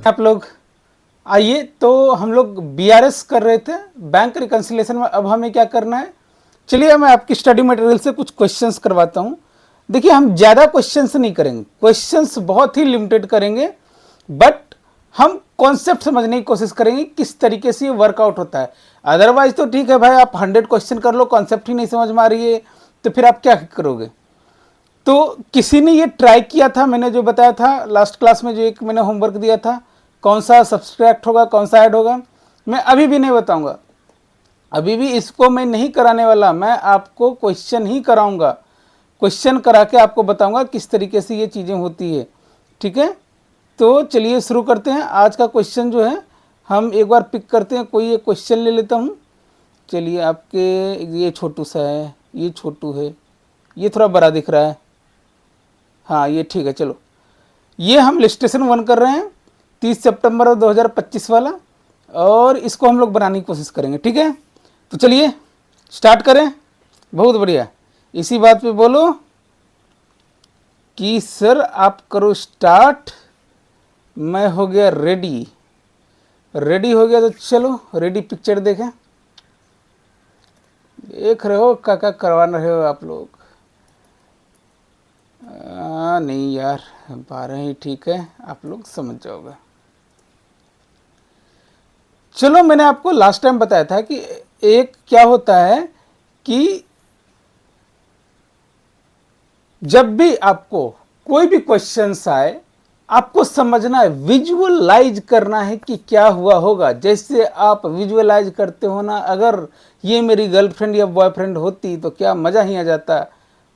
आप लोग आइए, तो हम लोग बीआरएस कर रहे थे बैंक रिकन्सिलेशन में। अब हमें क्या करना है, चलिए मैं आपकी स्टडी मटेरियल से कुछ क्वेश्चंस करवाता हूं। देखिए, हम ज़्यादा क्वेश्चंस नहीं करेंगे, क्वेश्चंस बहुत ही लिमिटेड करेंगे, बट हम कॉन्सेप्ट समझने की कोशिश करेंगे किस तरीके से ये वर्कआउट होता है। अदरवाइज तो ठीक है भाई, आप 100 क्वेश्चन कर लो, कॉन्सेप्ट ही नहीं समझ में आ रही है तो फिर आप क्या करोगे। तो किसी ने ये ट्राई किया था, मैंने जो बताया था लास्ट क्लास में, जो एक मैंने होमवर्क दिया था, कौन सा सब्सट्रैक्ट होगा कौन सा ऐड होगा, मैं अभी भी नहीं बताऊंगा, अभी भी इसको मैं नहीं कराने वाला। मैं आपको क्वेश्चन ही कराऊंगा, क्वेश्चन करा के आपको बताऊंगा किस तरीके से ये चीज़ें होती है। ठीक है, तो चलिए शुरू करते हैं। आज का क्वेश्चन जो है हम एक बार पिक करते हैं, कोई एक क्वेश्चन ले लेता हूँ। चलिए, आपके ये छोटू सा है, ये छोटू है, ये थोड़ा बड़ा दिख रहा है, हाँ ये ठीक है। चलो, ये हम लिस्टेशन 1 कर रहे हैं 30 सितंबर 2025 वाला, और इसको हम लोग बनाने की कोशिश करेंगे। ठीक है, तो चलिए स्टार्ट करें। बहुत बढ़िया, इसी बात पे बोलो कि सर आप करो स्टार्ट, मैं हो गया रेडी। रेडी हो गया तो चलो रेडी पिक्चर देखें। देख रहे हो क्या क्या करवा रहे हो आप लोग। नहीं यार, 12 ही ठीक है, आप लोग समझ जाओगे। चलो, मैंने आपको लास्ट टाइम बताया था कि एक क्या होता है कि जब भी आपको कोई भी क्वेश्चंस आए, आपको समझना है, विजुअलाइज करना है कि क्या हुआ होगा। जैसे आप विजुअलाइज करते हो ना, अगर ये मेरी गर्लफ्रेंड या बॉयफ्रेंड होती तो क्या मज़ा ही आ जाता,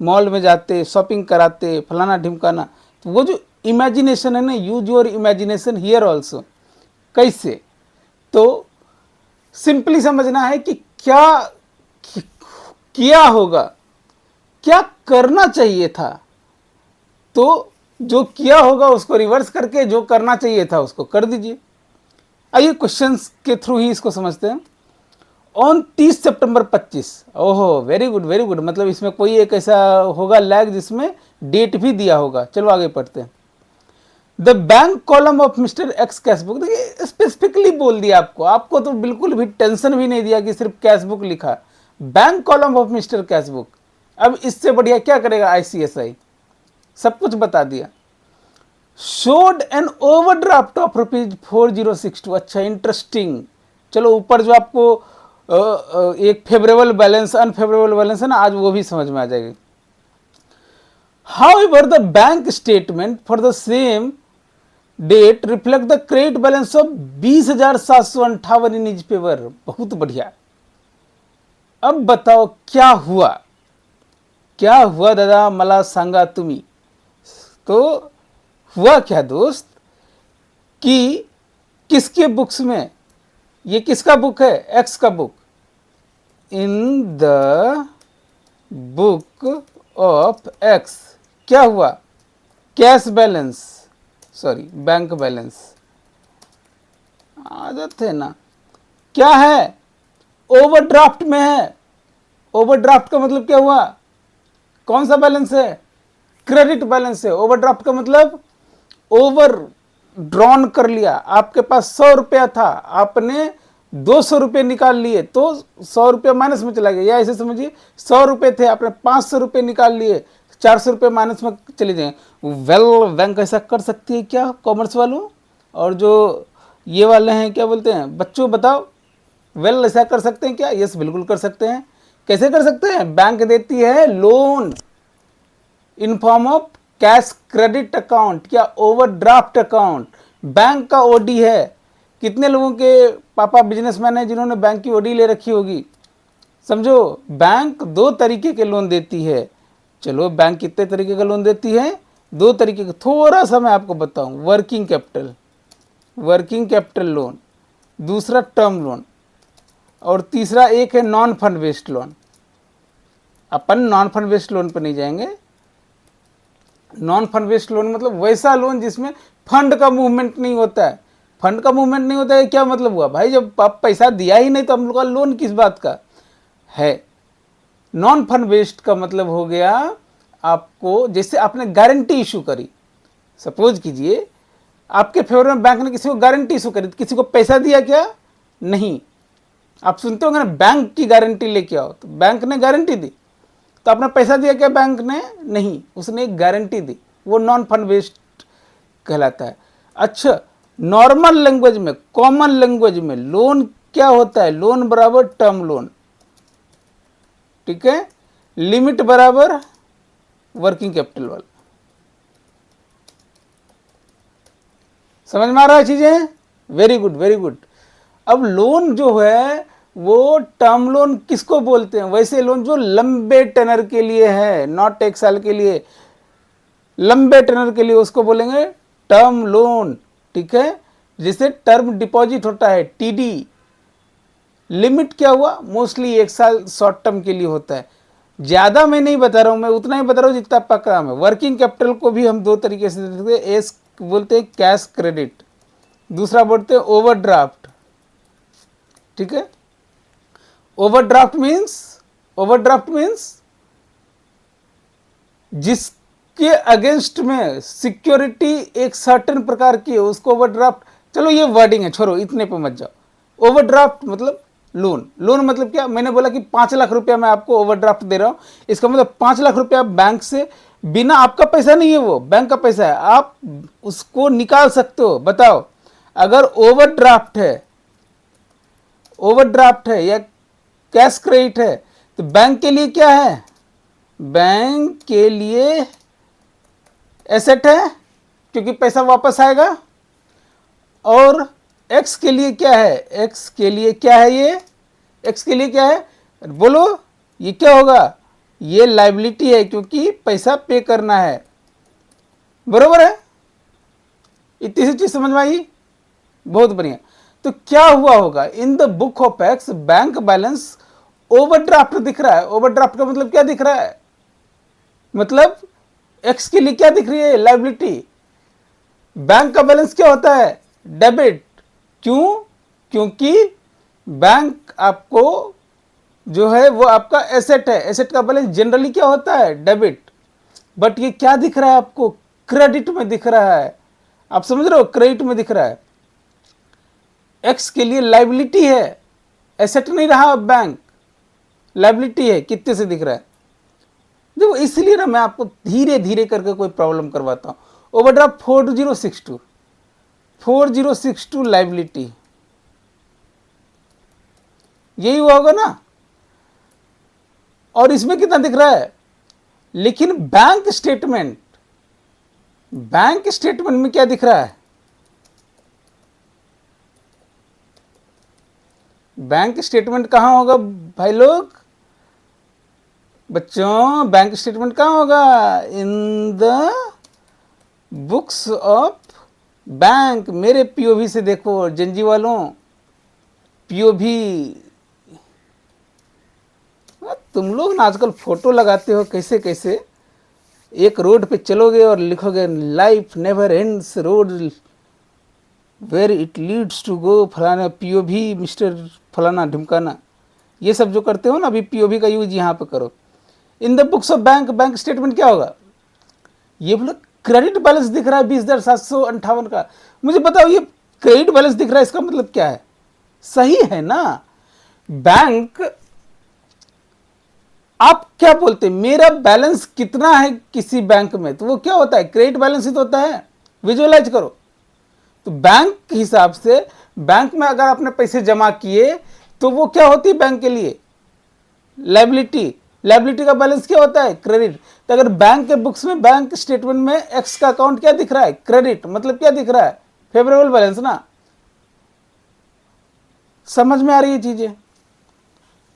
मॉल में जाते, शॉपिंग कराते, फलाना ढिमकाना। तो वो जो इमेजिनेशन है ना, use your imagination here also. कैसे, तो सिंपली समझना है कि क्या किया होगा, क्या करना चाहिए था, तो जो किया होगा उसको रिवर्स करके जो करना चाहिए था उसको कर दीजिए। आइए क्वेश्चंस के थ्रू ही इसको समझते हैं। ऑन 30 सितंबर 25, ओहो वेरी गुड वेरी गुड, मतलब इसमें कोई एक ऐसा होगा लैग जिसमें डेट भी दिया होगा। चलो आगे पढ़ते हैं। The bank column of mister x cash book, देखिए स्पेसिफिकली बोल दिया आपको, आपको तो बिल्कुल भी टेंशन भी नहीं दिया कि सिर्फ कैश बुक लिखा, bank column of mister cash book. अब इससे बढ़िया क्या करेगा आईसीएसआई, सब कुछ बता दिया। शोड एन ओवरड्राफ्ट ऑफ ₹4062, अच्छा इंटरेस्टिंग। चलो ऊपर जो आपको एक फेवरेबल बैलेंस अनफेवरेबल बैलेंस है ना, आज वो भी समझ में आ जाएगी। However the bank statement for the same date reflect the credit balance of 20,758 in his favour. बहुत बढ़िया। अब बताओ क्या हुआ, क्या हुआ दादा, मला सांगा तुम्ही। तो हुआ क्या दोस्त कि किसके बुक्स में, ये किसका बुक है, एक्स का book, in the book of x क्या हुआ, cash balance, sorry bank balance, आदत है ना, क्या है, ओवरड्राफ्ट में है। ओवरड्राफ्ट का मतलब क्या हुआ, कौन सा बैलेंस है, क्रेडिट बैलेंस है। ओवरड्राफ्ट का मतलब ओवर ड्रॉन कर लिया, आपके पास 100 रुपया था, आपने 200 रुपये निकाल लिए तो 100 रुपये माइनस में चला गया। या ऐसे समझिए 100 रुपये थे, आपने 500 रुपये निकाल लिए, 400 रुपये माइनस में चले जाए। वेल, बैंक ऐसा कर सकती है क्या, कॉमर्स वालों, और जो ये वाले हैं क्या बोलते हैं बच्चों, बताओ वेल ऐसा कर सकते हैं क्या। यस बिल्कुल कर सकते हैं। कैसे कर सकते हैं, बैंक देती है loan in form of cash credit account या ओवरड्राफ्ट अकाउंट। बैंक का ओडी है, कितने लोगों के पापा बिजनेसमैन हैं जिन्होंने बैंक की ओडी ले रखी होगी। समझो, बैंक 2 तरीके के लोन देती है। चलो, बैंक कितने तरीके का लोन देती है, 2 तरीके का, थोड़ा सा मैं आपको बताऊं। वर्किंग कैपिटल लोन, दूसरा टर्म लोन, और तीसरा एक है नॉन फंड बेस्ड लोन। अपन नॉन फंड बेस्ड लोन पर नहीं जाएंगे। नॉन फंड बेस्ड लोन मतलब वैसा लोन जिसमें फंड का मूवमेंट नहीं होता है। फंड का मूवमेंट नहीं होता है क्या मतलब हुआ भाई, जब आप पैसा दिया ही नहीं तो हम लोग का लोन किस बात का है। नॉन फंड बेस्ड का मतलब हो गया, आपको जैसे आपने गारंटी इशू करी, सपोज कीजिए आपके फेवर में बैंक ने किसी को गारंटी इशू करी, किसी को पैसा दिया क्या? नहीं। आप सुनते होंगे ना, बैंक की गारंटी लेके आओ, तो बैंक ने गारंटी दी, तो आपने पैसा दिया क्या बैंक ने? नहीं, उसने एक गारंटी दी, वो नॉन फंड बेस्ड कहलाता है। अच्छा, नॉर्मल लैंग्वेज में, कॉमन लैंग्वेज में लोन क्या होता है? लोन बराबर टर्म लोन, ठीक है, लिमिट बराबर वर्किंग कैपिटल वाला। समझ में आ रहा है चीजें? Very good, very good. अब लोन जो है वो टर्म लोन किसको बोलते हैं? वैसे लोन जो लंबे टेनर के लिए है, नॉट 1 साल के लिए, लंबे टेनर के लिए उसको बोलेंगे टर्म लोन, ठीक है। जिसे टर्म डिपॉजिट होता है, टीडी। लिमिट क्या हुआ? मोस्टली 1 साल शॉर्ट टर्म के लिए होता है। ज्यादा मैं नहीं बता रहा हूं, मैं उतना ही बता रहा हूं जितना आपका काम है। वर्किंग कैपिटल को भी हम 2 तरीके से देखते हैं, एक बोलते हैं कैश क्रेडिट, दूसरा बोलते हैं ओवरड्राफ्ट, ठीक है। ओवरड्राफ्ट मीन्स जिसके अगेंस्ट में सिक्योरिटी एक सर्टेन प्रकार की है, उसको ओवरड्राफ्ट। चलो ये वर्डिंग है, छोड़ो, इतने पे मत जाओ। ओवरड्राफ्ट मतलब लोन। लोन मतलब क्या? मैंने बोला कि 5 लाख रुपया मैं आपको ओवरड्राफ्ट दे रहा हूं, इसका मतलब 5 लाख रुपया बैंक से, बिना, आपका पैसा नहीं है, वो बैंक का पैसा है, आप उसको निकाल सकते हो। बताओ, अगर ओवरड्राफ्ट है या कैश क्रेडिट है, तो बैंक के लिए क्या है? बैंक के लिए एसेट है, क्योंकि पैसा वापस आएगा। और एक्स के लिए क्या है? एक्स के लिए क्या है? ये एक्स के लिए क्या है? बोलो, ये क्या होगा? ये लायबिलिटी है, क्योंकि पैसा पे करना है। बरोबर है? इतनी सी चीज समझ में आई? बहुत बढ़िया। तो क्या हुआ होगा? In the book of x bank balance overdraft दिख रहा है। ओवरड्राफ्ट का मतलब क्या दिख रहा है? मतलब एक्स के लिए क्या दिख रही है? लायबिलिटी। बैंक का बैलेंस क्या होता है? डेबिट। क्यों? क्योंकि बैंक आपको जो है वो आपका एसेट है। एसेट का बैलेंस जनरली क्या होता है? डेबिट। बट ये क्या दिख रहा है आपको? क्रेडिट में दिख रहा है। आप समझ रहे हो? क्रेडिट में दिख रहा है। एक्स के लिए लायबिलिटी है, एसेट नहीं रहा अब बैंक, लायबिलिटी है। कितने से दिख रहा है? देखो, इसलिए ना मैं आपको धीरे धीरे करके कोई प्रॉब्लम करवाता हूं। ओवरड्राफ्ट 4062 लायबिलिटी, यही हुआ होगा ना। और इसमें कितना दिख रहा है? लेकिन बैंक स्टेटमेंट में क्या दिख रहा है? बैंक स्टेटमेंट कहां होगा भाई लोग? बच्चों, बैंक स्टेटमेंट कहां होगा? In the books of bank. मेरे पीओवी से देखो जंजी वालों, पीओवी। तुम लोग ना आजकल फोटो लगाते हो कैसे कैसे। एक रोड पे चलोगे और लिखोगे life never ends, road where it leads to go, फलाना पीओवी मिस्टर फलाना ढिमकाना। ये सब जो करते हो ना, अभी पीओवी का यूज यहाँ पे करो। In the books of bank, bank statement क्या होगा? ये बोला क्रेडिट बैलेंस दिख रहा है 20,758 का। मुझे बताओ, ये क्रेडिट बैलेंस दिख रहा है, इसका मतलब क्या है? सही है ना? बैंक, आप क्या बोलते हैं मेरा बैलेंस कितना है किसी बैंक में, तो वो क्या होता है? क्रेडिट बैलेंस ही तो होता है। विजुअलाइज करो। तो बैंक के हिसाब से, बैंक में अगर आपने पैसे जमा किए तो वो क्या होती है बैंक के लिए? लायबिलिटी। लायबिलिटी का बैलेंस क्या होता है? क्रेडिट। तो अगर बैंक के बुक्स में, बैंक स्टेटमेंट में एक्स का अकाउंट क्या दिख रहा है? क्रेडिट। मतलब क्या दिख रहा है? फेवरेबल बैलेंस ना। समझ में आ रही है चीजें?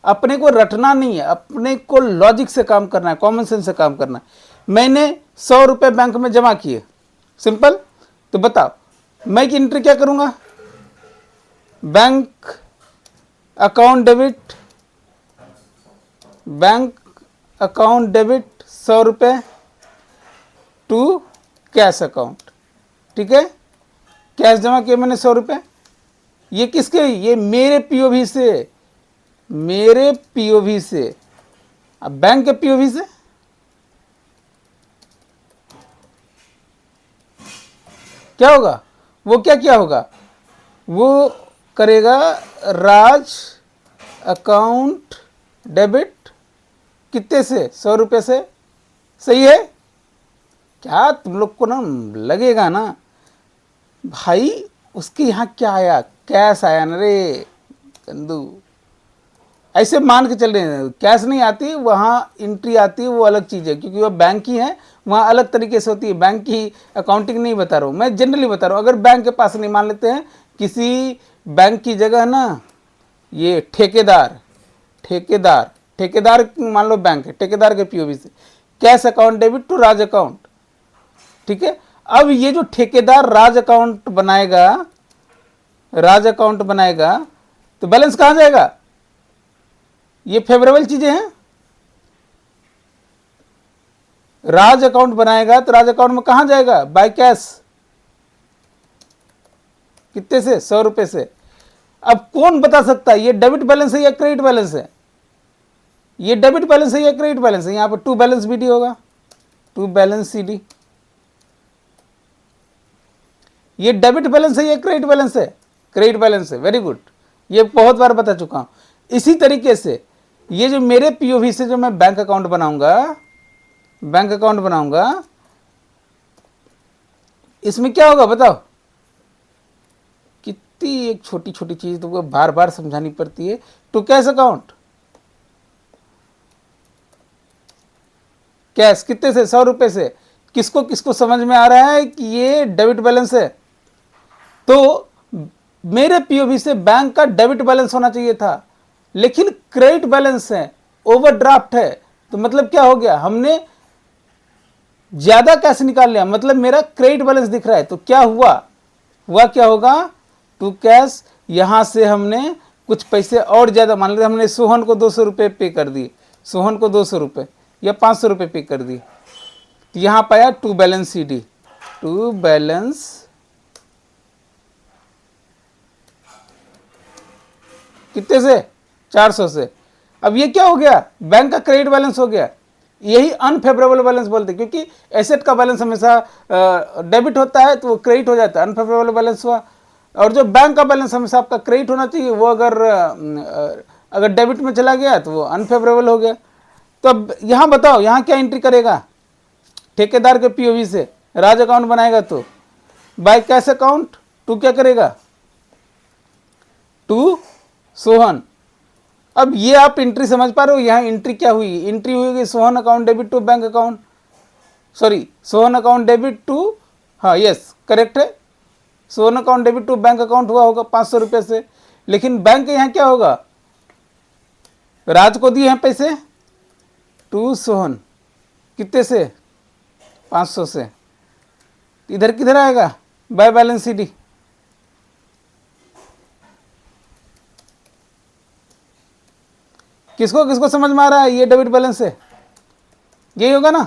अपने को रटना नहीं है, अपने को लॉजिक से काम करना है, कॉमन सेंस से काम करना है। मैंने 100 रुपए बैंक में जमा किए, सिंपल। तो बताओ, मैं की एंट्री क्या करूंगा? Bank account debit, bank account debit 100 रुपए टू कैश अकाउंट, ठीक है। कैश जमा किया मैंने 100 रुपए। ये किसके? ये मेरे पीओवी से, मेरे पीओवी से। अब बैंक के पीओवी से क्या होगा? वो क्या क्या होगा, वो करेगा राज अकाउंट डेबिट कितने से, 100 रुपये से। सही है क्या, तुम लोग को ना लगेगा ना भाई उसके यहाँ क्या आया, कैश आया ना रे कंदू। ऐसे मान के चल रहे हैं, कैश नहीं आती, वहाँ एंट्री आती है, वो अलग चीज़ है, क्योंकि वह बैंक की है, वहाँ अलग तरीके से होती है। बैंक की अकाउंटिंग नहीं बता रहा हूँ मैं, जनरली बता रहा हूँ। अगर बैंक के पास नहीं, मान लेते हैं किसी बैंक की जगह ना ये ठेकेदार ठेकेदार ठेकेदार मान लो बैंक है, ठेकेदार के पीओवी से cash account debit to Raj account, ठीक है। अब ये जो ठेकेदार राज अकाउंट बनाएगा, राज अकाउंट बनाएगा, तो बैलेंस कहां जाएगा, ये फेवरेबल चीजें हैं। राज अकाउंट बनाएगा तो राज अकाउंट में कहां जाएगा, बाय कैश, कितने से, 100 रुपए से। अब कौन बता सकता है ये डेबिट बैलेंस है या क्रेडिट बैलेंस है, ये डेबिट बैलेंस है या क्रेडिट बैलेंस है। यहां पर टू बैलेंस बीडी होगा, टू बैलेंस सीडी। ये डेबिट बैलेंस है या क्रेडिट बैलेंस है, क्रेडिट बैलेंस है। वेरी गुड, ये बहुत बार बता चुका हूं। इसी तरीके से ये जो मेरे पीओवी से जो मैं बैंक अकाउंट बनाऊंगा, बैंक अकाउंट बनाऊंगा, इसमें क्या होगा बताओ, कितनी एक छोटी छोटी चीज तुमको बार बार समझानी पड़ती है। टू कैश अकाउंट, कैश कितने से, 100 रुपए से। किसको किसको समझ में आ रहा है कि ये डेबिट बैलेंस है, तो मेरे पीओवी से बैंक का डेबिट बैलेंस होना चाहिए था, लेकिन क्रेडिट बैलेंस है, ओवरड्राफ्ट है। तो मतलब क्या हो गया, हमने ज्यादा कैश निकाल लिया, मतलब मेरा क्रेडिट बैलेंस दिख रहा है। तो क्या हुआ, हुआ क्या होगा, टू कैश, यहां से हमने कुछ पैसे और ज्यादा, मान लीजिए हमने सोहन को 200 रुपये पे कर दिए, सोहन को 200 रुपये या 500 रुपये पे कर दिए। तो यहां पाया to balance CD, to balance कितने से, 400 से। अब ये क्या हो गया, बैंक का क्रेडिट बैलेंस हो गया। यही अनफेवरेबल बैलेंस बोलते हैं, क्योंकि एसेट का बैलेंस हमेशा डेबिट होता है तो वो क्रेडिट हो जाता है, अनफेवरेबल बैलेंस हुआ। और जो बैंक का बैलेंस हमेशा आपका क्रेडिट होना चाहिए, वो अगर डेबिट में चला गया तो वो अनफेवरेबल हो गया। तो अब यहाँ बताओ, यहाँ क्या एंट्री करेगा, ठेकेदार के पीओवी से राज अकाउंट बनाएगा तो बाय कैश अकाउंट, टू क्या करेगा, टू सोहन। अब ये आप एंट्री समझ पा रहे हो, यहाँ एंट्री क्या हुई, एंट्री हुई Sohan account debit to bank account, sorry Sohan account debit to, हाँ यस करेक्ट है, Sohan account debit to bank account हुआ होगा 500 रुपये से। लेकिन बैंक के यहाँ क्या होगा, राज को दिए हैं पैसे, टू सोहन कितने से, 500 से। इधर किधर आएगा, बाय बैलेंस सीडी। किसको किसको समझ में आ रहा है, ये डेबिट बैलेंस है, यही होगा ना।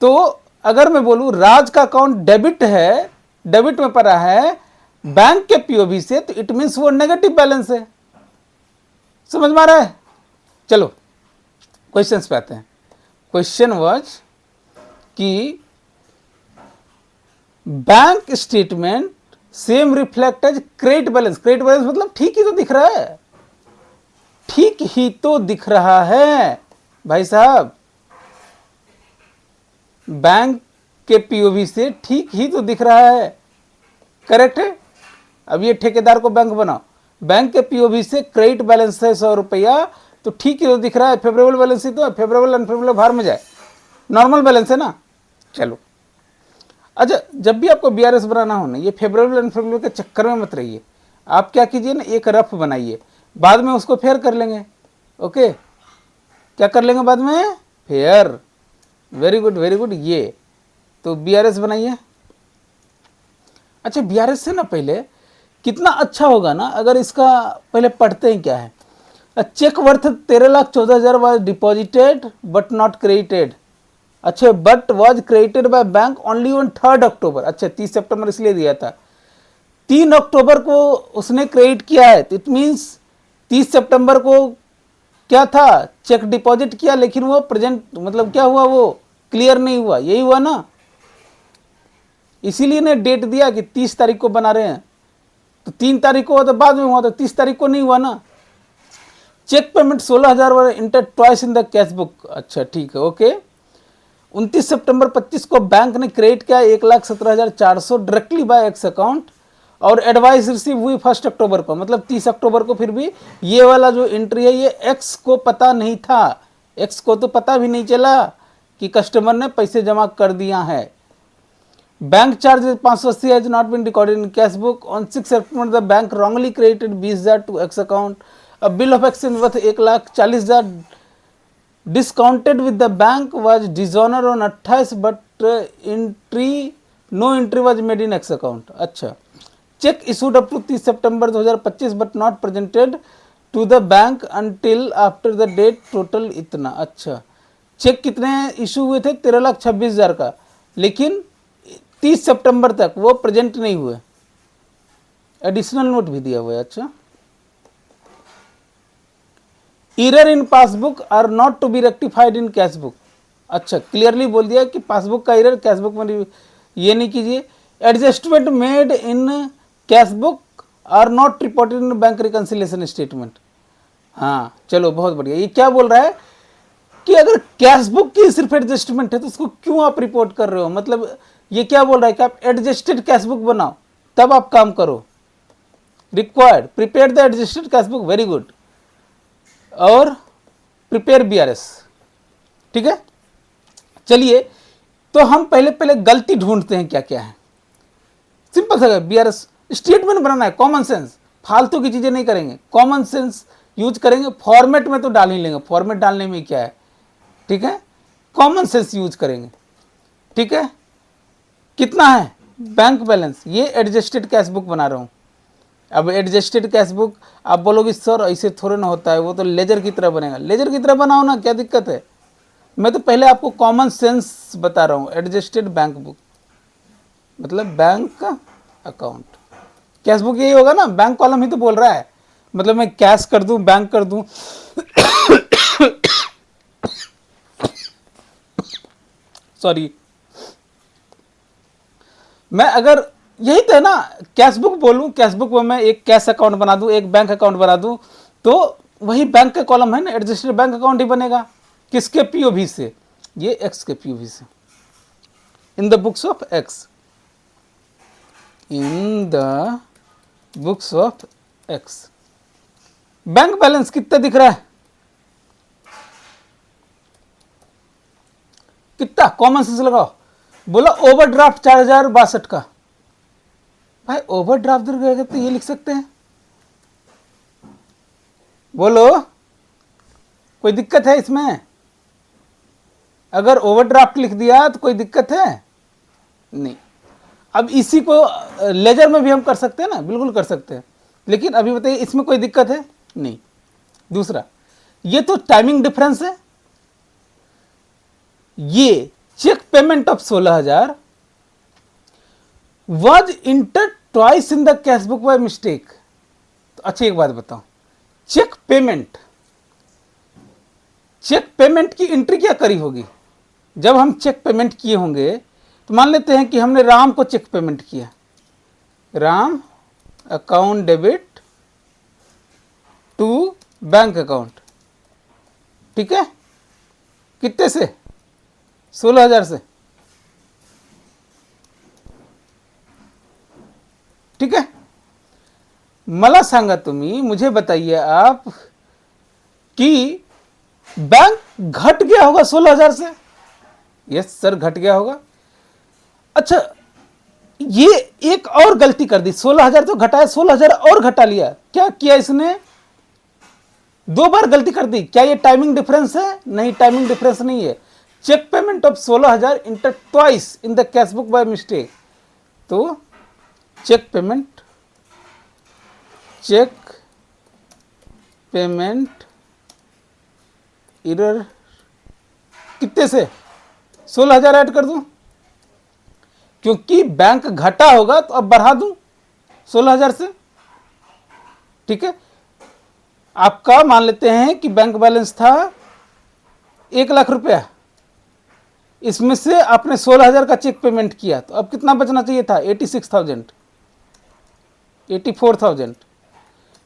तो अगर मैं बोलूं राज का अकाउंट डेबिट है, डेबिट में पड़ा है बैंक के पीओवी से, तो इट मींस वो नेगेटिव बैलेंस है। समझ में आ रहा है। चलो क्वेश्चंस पे आते हैं। क्वेश्चन वाज कि bank statement same reflect as credit balance. Credit balance मतलब ठीक ही तो दिख रहा है, ठीक ही तो दिख रहा है भाई साहब, बैंक के पीओवी से ठीक ही तो दिख रहा है, करेक्ट है। अब ये ठेकेदार को बैंक बनाओ, बैंक के पीओवी से क्रेडिट बैलेंस है 100 रुपया, तो ठीक ही तो दिख रहा है, फेवरेबल बैलेंस ही तो है। फेवरेबल अनफेवरेबल बाहर में जाए, नॉर्मल बैलेंस है ना। चलो अच्छा, जब भी आपको बीआरएस बनाना हो ना, ये फेवरेबल अनफेवरेबल के चक्कर में मत रहिए। आप क्या कीजिए ना, एक रफ बनाइए, बाद में उसको फेयर कर लेंगे। ओके, क्या कर लेंगे बाद में, fair. Very good very good. ये तो बीआरएस बनाइए। अच्छा, बीआरएस से ना पहले कितना अच्छा होगा ना अगर इसका पहले पढ़ते हैं क्या है। Cheque worth 13,14,000 was deposited but not credited. अच्छा, but was credited by bank only on 3 October. अच्छा, 30 सितंबर इसलिए दिया था, 3 अक्टूबर को उसने क्रेडिट किया है, तो इट मीन्स 30 सितंबर को क्या था, चेक डिपॉजिट किया, लेकिन वो प्रेजेंट मतलब क्या हुआ, वो क्लियर नहीं हुआ, यही हुआ ना। इसीलिए ने डेट दिया कि 30 तारीख को बना रहे हैं, तो 3 तारीख को हुआ तो बाद में हुआ, तो 30 तारीख को नहीं हुआ ना। Cheque payment 16,000 were inter twice in the cash book. अच्छा ठीक है, ओके। 29 सितंबर 25 को बैंक ने क्रेडिट किया 1,17,400 डायरेक्टली बाय एक्स अकाउंट, और एडवाइस रिसीव हुई 1 अक्टूबर को, मतलब 30 अक्टूबर को। फिर भी ये वाला जो एंट्री है ये एक्स को पता नहीं था, एक्स को तो पता भी नहीं चला कि कस्टमर ने पैसे जमा कर दिया है। Bank charges 580 has not been recorded in cash book. On 6 September the bank wrongly credited 20,000 to X account. A bill of exchange worth 1,40,000 discounted with the bank was dishonored on 28 but no entry was made in X account। अच्छा, cheque issued up to 30 सितंबर 2025 but not presented to the bank until after the date total इतना। अच्छा, check कितने issue हुए थे? 13,26,000 का, लेकिन 30 सितंबर तक वो प्रेजेंट नहीं हुए। एडिशनल नोट भी दिया हुआ है। अच्छा, error in passbook are not to be rectified in cash book. अच्छा, क्लियरली बोल दिया कि पासबुक का एरर कैश बुक में ये नहीं कीजिए। Adjustment made in cash book are not reported in bank reconciliation statement. हाँ चलो, बहुत बढ़िया। ये क्या बोल रहा है कि अगर कैश बुक की सिर्फ एडजस्टमेंट है तो उसको क्यों आप रिपोर्ट कर रहे हो? मतलब ये क्या बोल रहा है कि आप एडजस्टेड कैश बुक बनाओ तब आप काम करो। Required prepare the adjusted cash book, very good, और प्रिपेयर बीआरएस। ठीक है, चलिए तो हम पहले गलती ढूंढते हैं क्या क्या है। सिंपल सा बीआरएस स्टेटमेंट बनाना है, कॉमन सेंस, फालतू की चीजें नहीं करेंगे, कॉमन सेंस यूज करेंगे। फॉर्मेट में तो डाल ही लेंगे, फॉर्मेट डालने में क्या है, ठीक है, कॉमन सेंस यूज करेंगे। ठीक है, कितना है बैंक बैलेंस, ये एडजस्टेड कैश बुक बना रहा हूं। अब एडजस्टेड कैश बुक आप बोलोगे सर ऐसे थोड़े ना होता है, वो तो लेजर की तरह बनेगा। लेजर की तरह बनाओ ना, क्या दिक्कत है? मैं तो पहले आपको कॉमन सेंस बता रहा हूँ। एडजस्टेड बैंक बुक मतलब बैंक का अकाउंट, कैश बुक यही होगा ना, बैंक कॉलम ही तो बोल रहा है। मतलब मैं कैश कर दूं, बैंक कर दूं सॉरी, मैं अगर यही तो है ना, कैश बुक बोलूं, कैश बुक में मैं एक कैश अकाउंट बना दूं, एक बैंक अकाउंट बना दूं, तो वही बैंक का कॉलम है ना, एडजस्टेड बैंक अकाउंट ही बनेगा। किसके पीओवी से? ये एक्स के पीओवी से। In the books of x, in the books of x. Bank balance कितना दिख रहा है? कितना? कॉमन सेंस लगाओ, बोला ओवरड्राफ्ट 4,062 का। भाई ओवरड्राफ्ट रहेगा तो ये लिख सकते हैं, बोलो कोई दिक्कत है इसमें? अगर ओवरड्राफ्ट लिख दिया तो कोई दिक्कत है? नहीं। अब इसी को लेजर में भी हम कर सकते हैं ना, बिल्कुल कर सकते हैं, लेकिन अभी बताइए इसमें कोई दिक्कत है? नहीं। दूसरा, ये तो टाइमिंग डिफरेंस है। ये cheque payment of 16,000 was inter twice in the cash book by mistake. तो अच्छी एक बात बताओ, चेक पेमेंट की एंट्री क्या करी होगी? जब हम चेक पेमेंट किए होंगे तो मान लेते हैं कि हमने राम को चेक पेमेंट किया, Ram account debit to bank account, ठीक है, कितने से? 16,000 से, ठीक है। मला सांगा तुम्ही, मुझे बताइए आप कि बैंक घट गया होगा 16,000 से? यस सर, घट गया होगा। अच्छा, ये एक और गलती कर दी, 16,000 तो घटाया, 16,000 और घटा लिया। क्या किया इसने? 2 बार गलती कर दी। क्या ये टाइमिंग डिफरेंस है? नहीं, टाइमिंग डिफरेंस नहीं है। Cheque payment of 16,000 inter twice in the cash book by mistake. तो चेक पेमेंट एरर कितने से? 16,000 ऐड कर दूं, क्योंकि बैंक घटा होगा तो अब बढ़ा दूं 16,000 से, ठीक है। आपका मान लेते हैं कि बैंक बैलेंस था 1 लाख रुपया, इसमें से आपने 16,000 का चेक पेमेंट किया, तो अब कितना बचना चाहिए था? 86,000, 84,000।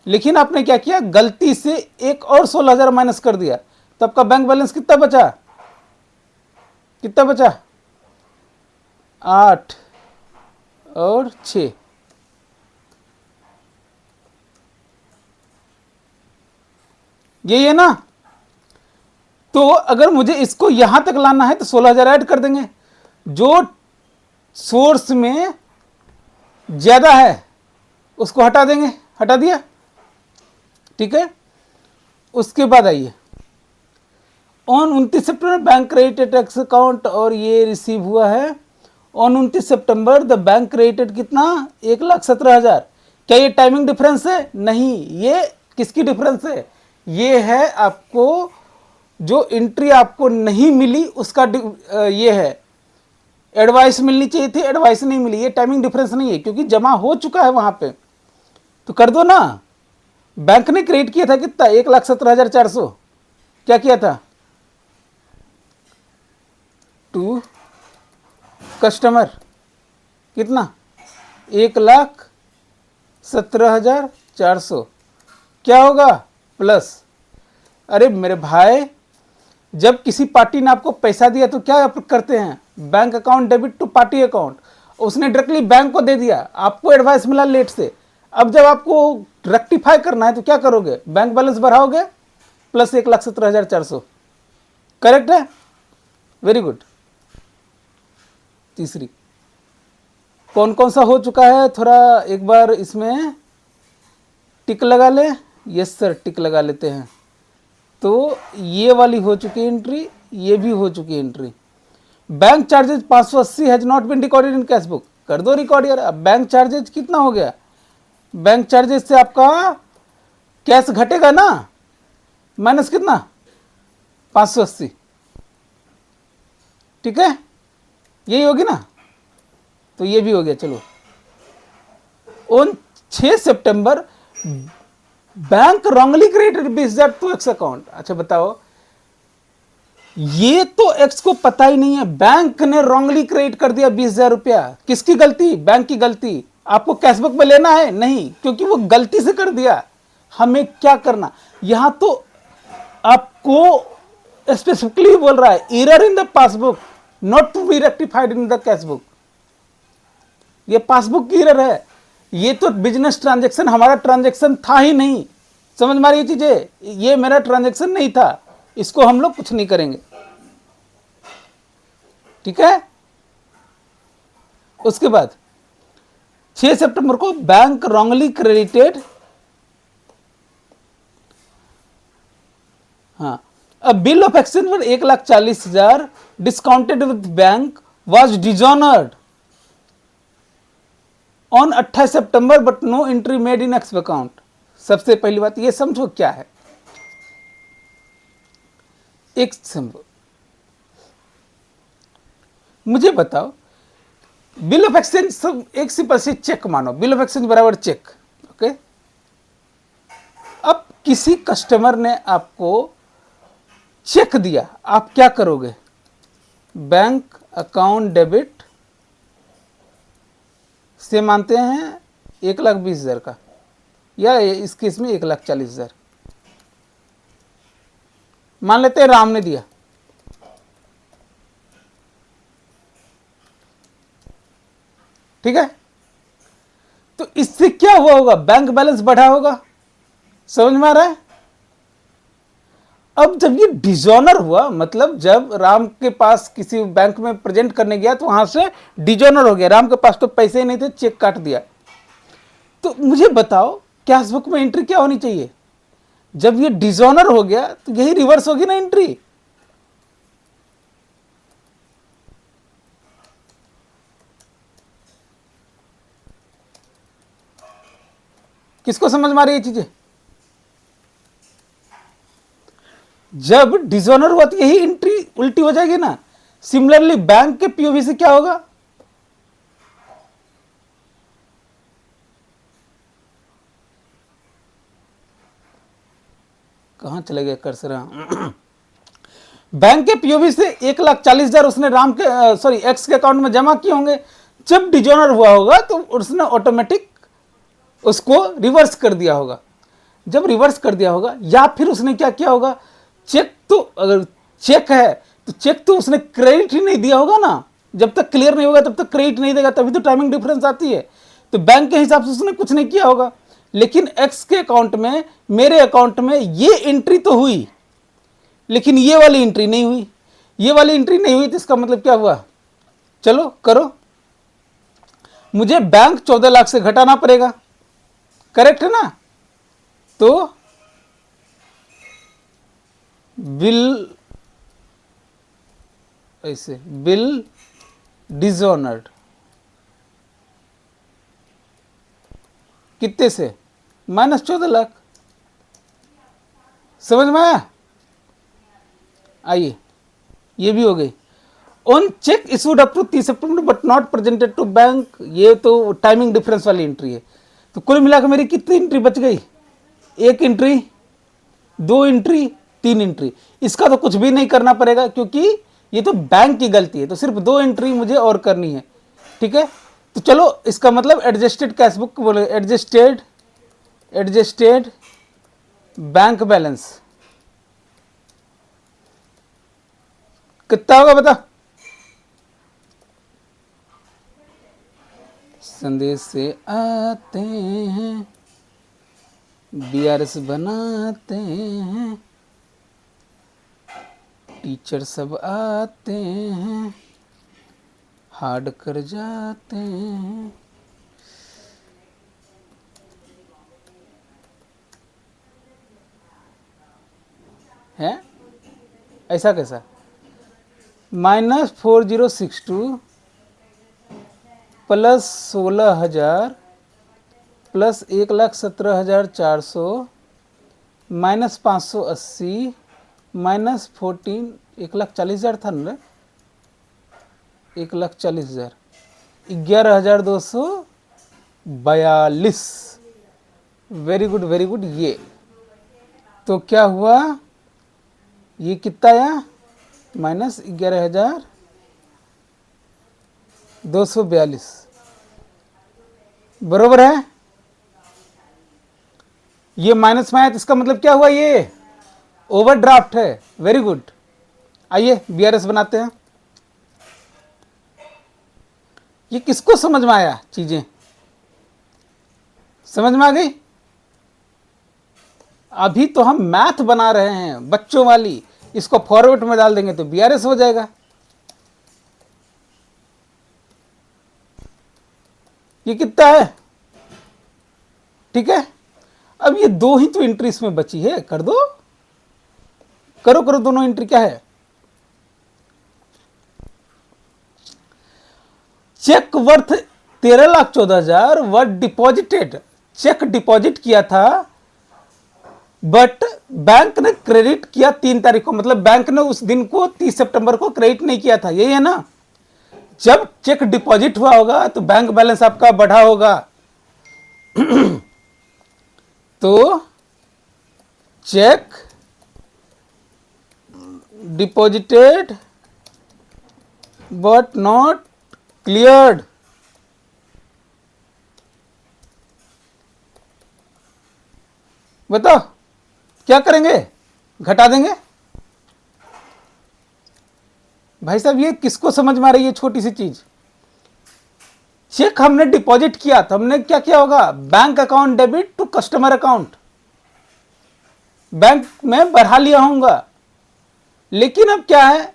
लेकिन आपने क्या किया, गलती से एक और 16,000 माइनस कर दिया, तो आपका बैंक बैलेंस कितना बचा? कितना बचा? 8 और 6, यही है ना? तो अगर मुझे इसको यहां तक लाना है तो 16,000 ऐड कर देंगे, जो सोर्स में ज्यादा है उसको हटा देंगे, हटा दिया, ठीक है। उसके बाद आइए, on 29 September bank credited tax account, और ये रिसीव हुआ है on 29 September. The bank credited कितना? 1,17,000। क्या ये टाइमिंग डिफरेंस है? नहीं, ये किसकी डिफरेंस है? ये है आपको जो एंट्री आपको नहीं मिली उसका ये है, एडवाइस मिलनी चाहिए थी, एडवाइस नहीं मिली, ये टाइमिंग डिफरेंस नहीं है, क्योंकि जमा हो चुका है वहां पे, तो कर दो ना। बैंक ने क्रेडिट किया था कितना? 1,17,400। क्या किया था? टू कस्टमर कितना? 1,17,400। क्या होगा? प्लस। अरे मेरे भाई, जब किसी पार्टी ने आपको पैसा दिया तो क्या आप करते हैं? Bank account debit to party account, उसने डायरेक्टली बैंक को दे दिया, आपको एडवाइस मिला लेट से। अब जब आपको रेक्टिफाई करना है तो क्या करोगे? बैंक बैलेंस बढ़ाओगे प्लस 1,17,400। करेक्ट है? Very good. तीसरी कौन कौन सा हो चुका है, थोड़ा एक बार इसमें टिक लगा ले। यस सर, टिक लगा लेते हैं। तो ये वाली हो चुकी एंट्री, ये भी हो चुकी entry. Bank charges 580 has not been recorded in cash book, कर दो रिकॉर्ड यार। अब बैंक चार्जेज कितना हो गया? बैंक चार्जेज से आपका कैश घटेगा ना, माइनस कितना? 580, ठीक है, यही होगी ना? तो ये भी हो गया। चलो, ऑन 6 सितंबर bank wrongly created 20,000 to X account. अच्छा बताओ, ये तो एक्स को पता ही नहीं है, बैंक ने रॉन्गली क्रेडिट कर दिया 20,000 रुपया। किसकी गलती? बैंक की गलती। आपको कैशबुक में लेना है? नहीं, क्योंकि वो गलती से कर दिया। हमें क्या करना, यहां तो आपको स्पेसिफिकली बोल रहा है, error in the passbook not to be rectified in the cashbook. ये पासबुक की एरर है, ये तो बिजनेस ट्रांजैक्शन, हमारा ट्रांजैक्शन था ही नहीं। समझ में आ रही है चीजें? ये मेरा ट्रांजैक्शन नहीं था, इसको हम लोग कुछ नहीं करेंगे, ठीक है। उसके बाद 6 सितंबर को बैंक रॉन्गली क्रेडिटेड, हाँ, a bill of exchange for 1,40,000 discounted with bank was dishonoured on 28 सितंबर but no entry made in X account. सबसे पहली बात ये समझो क्या है, एक समझो, मुझे बताओ, बिल ऑफ एक्सचेंज सब एक सिंपल सी चेक मानो, बिल ऑफ एक्सचेंज बराबर चेक, ओके। अब किसी कस्टमर ने आपको चेक दिया, आप क्या करोगे? बैंक अकाउंट डेबिट से मानते हैं 1,20,000 का, या इस केस में 1,40,000 मान लेते हैं राम ने दिया, ठीक है। तो इससे क्या हुआ होगा? बैंक बैलेंस बढ़ा होगा, समझ में आ रहा है? अब जब ये डिजॉनर हुआ, मतलब जब राम के पास किसी बैंक में प्रेजेंट करने गया तो वहां से डिजॉनर हो गया, राम के पास तो पैसे ही नहीं थे, चेक काट दिया। तो मुझे बताओ, कैश बुक में एंट्री क्या होनी चाहिए? जब ये डिजॉनर हो गया तो यही रिवर्स होगी ना एंट्री। किसको समझ में आ रही है चीजें? जब डिजॉनर हुआ तो यही एंट्री उल्टी हो जाएगी ना। सिमिलरली बैंक के पीओवी से क्या होगा? कहां चले गए कर्सर? बैंक के पीओवी से 1,40,000 उसने राम के सॉरी एक्स के अकाउंट में जमा किए होंगे। जब डिजोनर हुआ होगा तो उसने ऑटोमेटिक उसको रिवर्स कर दिया होगा। जब रिवर्स कर दिया होगा या फिर उसने क्या किया होगा, चेक तो अगर चेक है तो चेक तो उसने क्रेडिट ही नहीं दिया होगा ना। जब तक क्लियर नहीं होगा तब तक क्रेडिट नहीं देगा, तभी तो टाइमिंग डिफरेंस आती है। तो बैंक के हिसाब से उसने कुछ नहीं किया होगा। लेकिन एक्स के अकाउंट में, मेरे अकाउंट में ये एंट्री तो हुई, लेकिन ये वाली एंट्री नहीं हुई। ये वाली एंट्री नहीं हुई तो इसका मतलब क्या हुआ, चलो करो, मुझे बैंक 14 लाख से घटाना पड़ेगा, करेक्ट है ना। तो बिल ऐसे बिल डिसऑनर्ड कितने से, -14 लाख। समझ में आया? आइए, ये भी हो गई। On cheque issued up to 30 सितंबर but not presented to bank, ये तो टाइमिंग डिफरेंस वाली एंट्री है। तो कुल मिलाकर मेरी कितनी एंट्री बच गई, 1 एंट्री, 2 एंट्री, 3 एंट्री। इसका तो कुछ भी नहीं करना पड़ेगा क्योंकि ये तो बैंक की गलती है, तो सिर्फ 2 एंट्री मुझे और करनी है, ठीक है। तो चलो इसका मतलब एडजस्टेड कैश बुक बोले, एडजस्टेड बैंक बैलेंस कितना होगा बता। संदेश से आते हैं, बीआरएस बनाते हैं, टीचर सब आते हैं, हार्ड कर जाते हैं। है ऐसा कैसा, -4062 प्लस 16,000 प्लस 1,17,400 माइनस 580 माइनस 14, 1,40,000 था ना, 1,40,000, 11,242। Very good very good. ये तो क्या हुआ, ये कितना आया, -11,242, बरोबर है। ये माइनस में आया तो इसका मतलब क्या हुआ, ये ओवरड्राफ्ट है। Very good. आइए बीआरएस बनाते हैं। ये किसको समझ में आया, चीजें समझ में आ गई। अभी तो हम मैथ बना रहे हैं बच्चों वाली, इसको फॉरवर्ड में डाल देंगे तो बीआरएस हो जाएगा। ये कितना है, ठीक है। अब ये 2 ही तो एंट्री इसमें बची है, कर दो, करो करो, दोनों एंट्री क्या है। Cheque worth 13,14,000 worth deposited, cheque deposit किया था बट बैंक ने क्रेडिट किया 3 तारीख को, मतलब बैंक ने उस दिन को 30 सितंबर को क्रेडिट नहीं किया था, यही है ना। जब चेक डिपॉजिट हुआ होगा तो बैंक बैलेंस आपका बढ़ा होगा। तो check deposited but not cleared, बताओ क्या करेंगे, घटा देंगे। भाई साहब ये किसको समझ में आ रही है छोटी सी चीज। चेक हमने डिपॉजिट किया तो हमने क्या किया होगा, bank account debit to customer account, bank में बढ़ा लिया होगा। लेकिन अब क्या है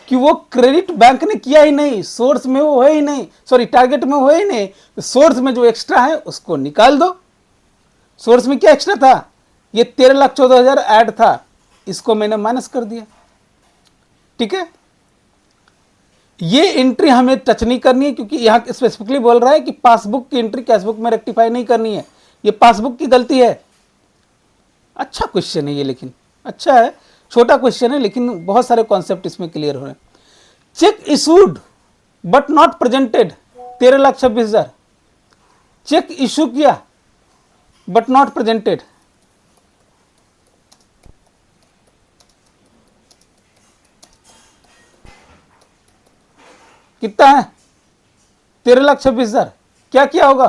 कि वो क्रेडिट बैंक ने किया ही नहीं, सोर्स में वो है ही नहीं, सॉरी टारगेट में वो है ही नहीं, तो सोर्स में जो एक्स्ट्रा है उसको निकाल दो। सोर्स में क्या एक्स्ट्रा था, ये 13,14,000 ऐड था, इसको मैंने माइनस कर दिया, ठीक है। ये एंट्री हमें टच नहीं करनी है क्योंकि यहां स्पेसिफिकली बोल रहा है कि पासबुक की एंट्री कैशबुक में रेक्टिफाई नहीं करनी है, ये पासबुक की गलती है। अच्छा क्वेश्चन है ये, लेकिन अच्छा है, छोटा क्वेश्चन है लेकिन बहुत सारे कॉन्सेप्ट इसमें क्लियर हो रहे हैं। Cheque issued but not presented 13,26,000, cheque issue किया बट नॉट प्रेजेंटेड, कितना है? 13,26,000। क्या किया होगा?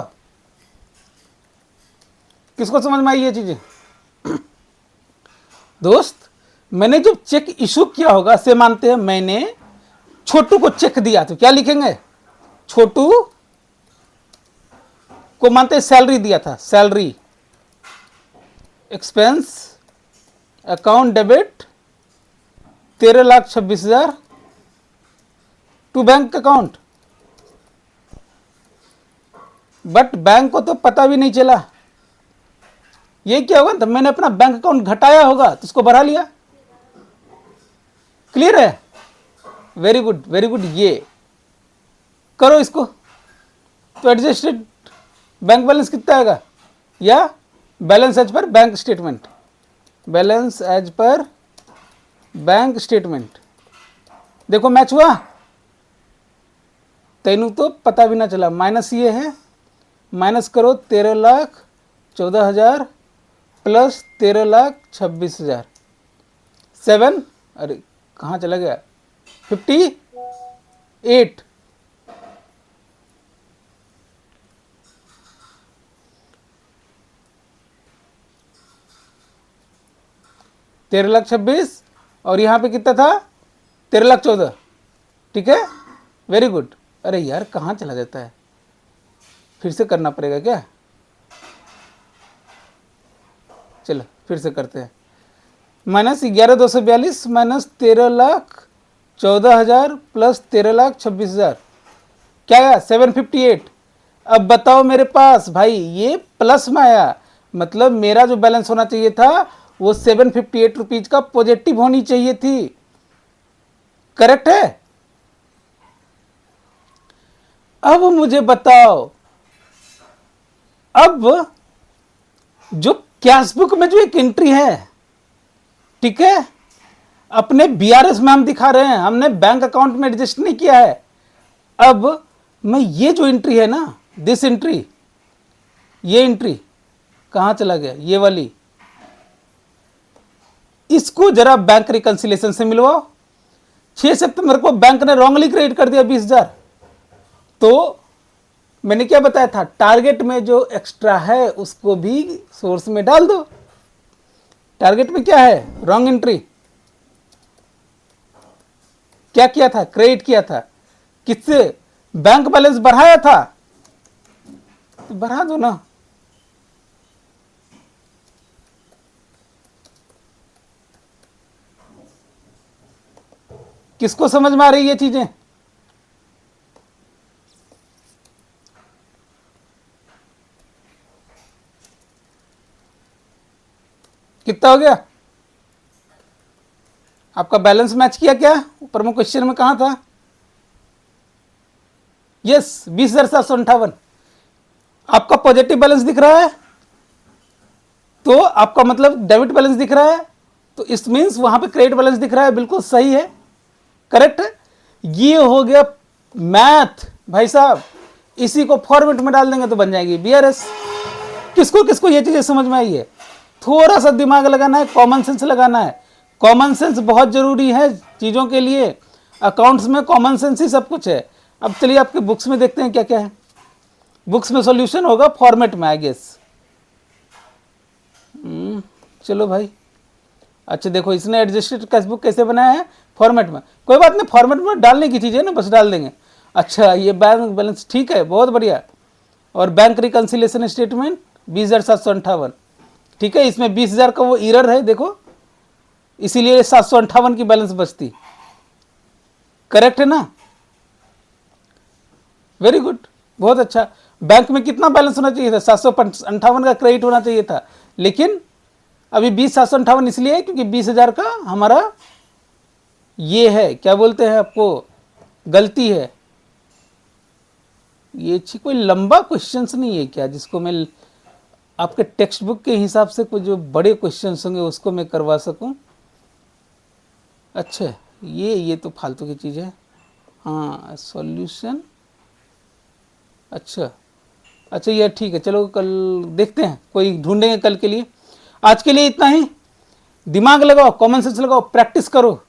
किसको समझ में आई ये चीजें? दोस्त, मैंने जब चेक इशू किया होगा, से मानते हैं मैंने छोटू को चेक दिया, तो क्या लिखेंगे? छोटू को मानते हैं सैलरी दिया था, salary, expense account debit 13,26,000 to bank account. But bank को तो पता भी नहीं चला। ये क्या हुआ? तो मैंने अपना बैंक अकाउंट घटाया होगा तो उसको बढ़ा लिया। क्लियर है? Very good, very good. ये करो इसको, तो एडजस्टेड बैंक बैलेंस कितना आएगा? या balance as per bank statement, balance as per bank statement. देखो मैच हुआ, तेनू तो पता भी ना चला। माइनस ये है, माइनस करो 13,14,000 प्लस 13,26,000, 7, अरे कहाँ चला गया, 58। $13,26,000 और यहाँ पे कितना था? 13,14,000। ठीक है, वेरी गुड। अरे यार कहाँ चला जाता है, फिर से करना पड़ेगा क्या? चलो फिर से करते हैं। -11,242 माइनस 13,14,000 प्लस 13,26,000 क्या आया? 758। अब बताओ मेरे पास भाई, ये प्लस में आया, मतलब मेरा जो बैलेंस होना चाहिए था वो 758 रुपीज का पॉजिटिव होनी चाहिए थी। करेक्ट है? अब मुझे बताओ, अब जो कैश बुक में जो एक एंट्री है, ठीक है, अपने बीआरएस में हम दिखा रहे हैं, हमने बैंक अकाउंट में एडजस्ट नहीं किया है। अब मैं ये जो एंट्री है ना, दिस एंट्री, ये एंट्री कहां चला गया? ये वाली, इसको जरा बैंक रिकंसिलेशन से मिलवाओ। 6 सितंबर को बैंक ने रॉन्गली क्रेडिट कर दिया 20,000। तो मैंने क्या बताया था? टारगेट में जो एक्स्ट्रा है उसको भी सोर्स में डाल दो। टारगेट में क्या है? Wrong entry. क्या किया था? क्रेडिट किया था। किससे? बैंक बैलेंस बढ़ाया था, तो बढ़ा दो ना। किसको समझ में आ रही है ये चीजें? कितना हो गया? आपका बैलेंस मैच किया क्या? प्रमुख क्वेश्चन में कहा था? यस, 20,758। आपका पॉजिटिव बैलेंस दिख रहा है, तो आपका मतलब डेबिट बैलेंस दिख रहा है, तो इस मीन्स वहां पे क्रेडिट बैलेंस दिख रहा है। बिल्कुल सही है, करेक्ट है। ये हो गया मैथ भाई साहब। इसी को फॉर्मेट में डाल देंगे तो बन जाएगी बीआरएस। किसको किसको ये चीजें समझ में आई है? थोड़ा सा दिमाग लगाना है, कॉमन सेंस लगाना है। कॉमन सेंस बहुत जरूरी है चीजों के लिए। अकाउंट्स में कॉमन सेंस ही सब कुछ है। अब चलिए आपके बुक्स में देखते हैं क्या क्या है। बुक्स में सॉल्यूशन होगा फॉर्मेट में, आई गेस। चलो भाई, अच्छा देखो, इसने एडजस्टेड कैश बुक कैसे बनाया है? फॉर्मेट में। कोई बात नहीं, फॉर्मेट में डालने की चीज़ है ना, बस डाल देंगे। अच्छा, ये बैंक बैलेंस ठीक है, बहुत बढ़िया। और बैंक रिकंसिलेशन स्टेटमेंट 20,758, ठीक है। इसमें 20,000 का वो एरर है, देखो, इसीलिए 758 की बैलेंस बचती। करेक्ट है ना? वेरी गुड, बहुत अच्छा। बैंक में कितना बैलेंस होना चाहिए था? 758 का क्रेडिट होना चाहिए था, लेकिन अभी 20,758 इसलिए है क्योंकि 20,000 का हमारा ये है, क्या बोलते हैं आपको, गलती है। ये कोई लंबा क्वेश्चंस नहीं है क्या, जिसको मैं आपके टेक्स्ट बुक के हिसाब से कुछ जो बड़े क्वेश्चंस होंगे उसको मैं करवा सकूं? अच्छा, ये तो फालतू की चीज़ है। हाँ, सॉल्यूशन, अच्छा अच्छा, ये ठीक है। चलो कल देखते हैं, कोई ढूंढेंगे कल के लिए। आज के लिए इतना ही। दिमाग लगाओ, कॉमन सेंस लगाओ, प्रैक्टिस करो।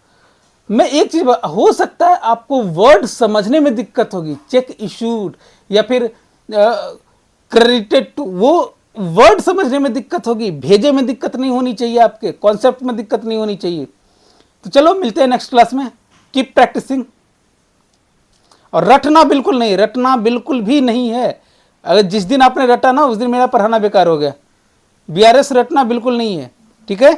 मैं एक चीज हो सकता है आपको वर्ड समझने में दिक्कत होगी, चेक इशूड या फिर क्रेडिटेड टू, वो वर्ड समझने में दिक्कत होगी, भेजे में दिक्कत नहीं होनी चाहिए, आपके कॉन्सेप्ट में दिक्कत नहीं होनी चाहिए। तो चलो मिलते हैं नेक्स्ट क्लास में, कीप प्रैक्टिसिंग। और रटना बिल्कुल नहीं, रटना बिल्कुल भी नहीं है। अगर जिस दिन आपने रटा ना उस दिन मेरा पढ़ाना बेकार हो गया। बीआरएस रटना बिल्कुल नहीं है, ठीक है।